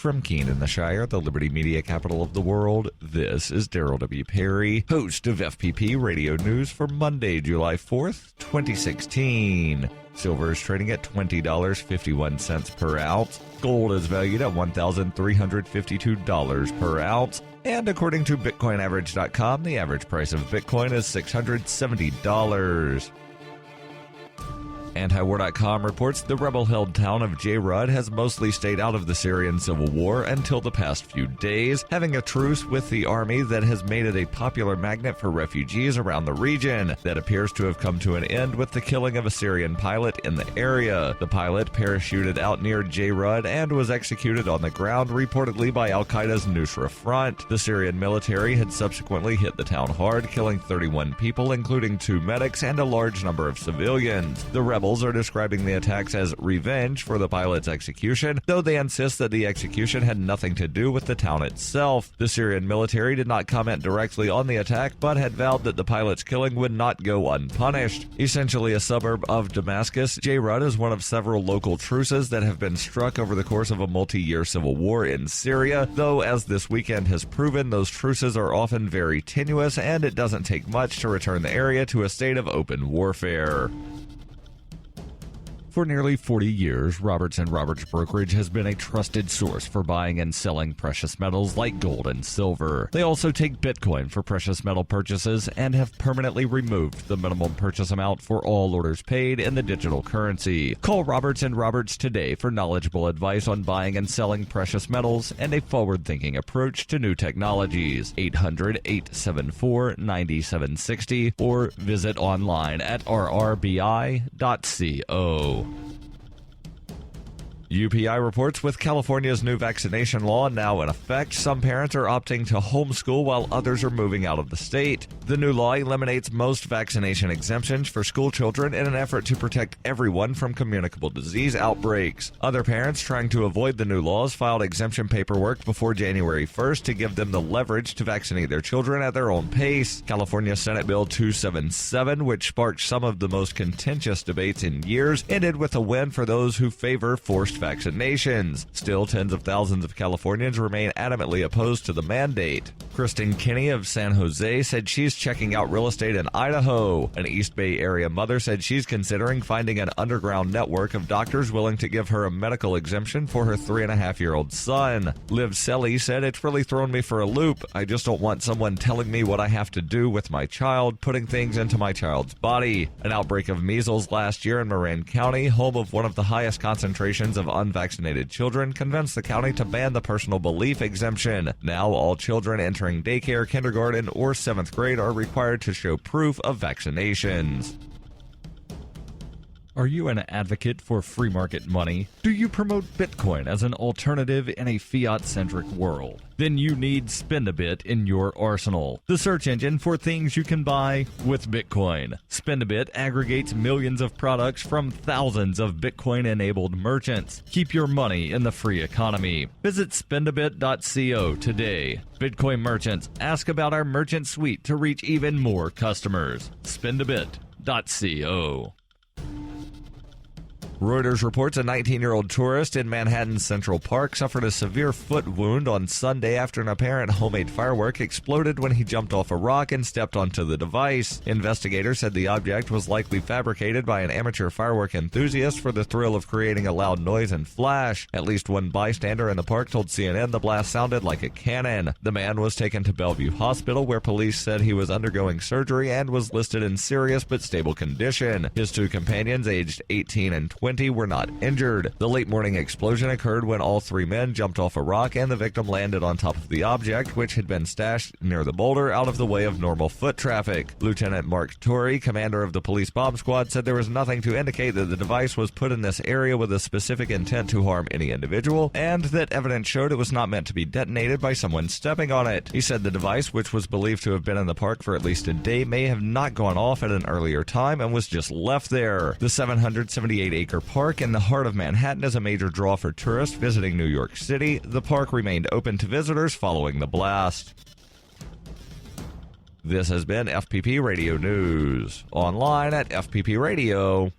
From Keene in the Shire, the Liberty Media capital of the world, this is Daryl W. Perry, host of FPP Radio News for Monday, July 4th, 2016. Silver is trading at $20.51 per ounce. Gold is valued at $1,352 per ounce. And according to BitcoinAverage.com, the average price of Bitcoin is $670. Antiwar.com reports the rebel-held town of J-Rud has mostly stayed out of the Syrian civil war until the past few days, having a truce with the army that has made it a popular magnet for refugees around the region. That appears to have come to an end with the killing of a Syrian pilot in the area. The pilot parachuted out near J-Rud and was executed on the ground, reportedly by Al-Qaeda's Nusra Front. The Syrian military had subsequently hit the town hard, killing 31 people, including 2 medics and a large number of civilians. The rebels are describing the attacks as revenge for the pilot's execution, though they insist that the execution had nothing to do with the town itself. The Syrian military did not comment directly on the attack, but had vowed that the pilot's killing would not go unpunished. Essentially a suburb of Damascus, J-Rud is one of several local truces that have been struck over the course of a multi-year civil war in Syria, though as this weekend has proven, those truces are often very tenuous and it doesn't take much to return the area to a state of open warfare. For nearly 40 years, Roberts & Roberts Brokerage has been a trusted source for buying and selling precious metals like gold and silver. They also take Bitcoin for precious metal purchases and have permanently removed the minimum purchase amount for all orders paid in the digital currency. Call Roberts & Roberts today for knowledgeable advice on buying and selling precious metals and a forward-thinking approach to new technologies. 800-874-9760 or visit online at rrbi.co. UPI reports with California's new vaccination law now in effect, some parents are opting to homeschool while others are moving out of the state. The new law eliminates most vaccination exemptions for school children in an effort to protect everyone from communicable disease outbreaks. Other parents trying to avoid the new laws filed exemption paperwork before January 1st to give them the leverage to vaccinate their children at their own pace. California Senate Bill 277, which sparked some of the most contentious debates in years, ended with a win for those who favor forced vaccinations. Still, tens of thousands of Californians remain adamantly opposed to the mandate. Kristen Kinney of San Jose said she's checking out real estate in Idaho. An East Bay area mother said she's considering finding an underground network of doctors willing to give her a medical exemption for her 3.5-year-old son. Liv Selly said, "It's really thrown me for a loop. I just don't want someone telling me what I have to do with my child, putting things into my child's body." An outbreak of measles last year in Marin County, home of one of the highest concentrations of unvaccinated children, convinced the county to ban the personal belief exemption. Now all children entering daycare, kindergarten, or 7th grade are required to show proof of vaccinations. Are you an advocate for free market money? Do you promote Bitcoin as an alternative in a fiat-centric world? Then you need Spendabit in your arsenal, the search engine for things you can buy with Bitcoin. Spendabit aggregates millions of products from thousands of Bitcoin-enabled merchants. Keep your money in the free economy. Visit spendabit.co today. Bitcoin merchants, ask about our merchant suite to reach even more customers. Spendabit.co. Reuters reports a 19-year-old tourist in Manhattan's Central Park suffered a severe foot wound on Sunday after an apparent homemade firework exploded when he jumped off a rock and stepped onto the device. Investigators said the object was likely fabricated by an amateur firework enthusiast for the thrill of creating a loud noise and flash. At least one bystander in the park told CNN the blast sounded like a cannon. The man was taken to Bellevue Hospital, where police said he was undergoing surgery and was listed in serious but stable condition. His 2 companions, aged 18 and 20, were not injured. The late morning explosion occurred when all 3 men jumped off a rock and the victim landed on top of the object, which had been stashed near the boulder out of the way of normal foot traffic. Lieutenant Mark Torrey, commander of the police bomb squad, said there was nothing to indicate that the device was put in this area with a specific intent to harm any individual, and that evidence showed it was not meant to be detonated by someone stepping on it. He said the device, which was believed to have been in the park for at least a day, may have not gone off at an earlier time and was just left there. The 778-acre park in the heart of Manhattan is a major draw for tourists visiting New York City. The park remained open to visitors following the blast. This has been FPP Radio News, online at fppradio.com.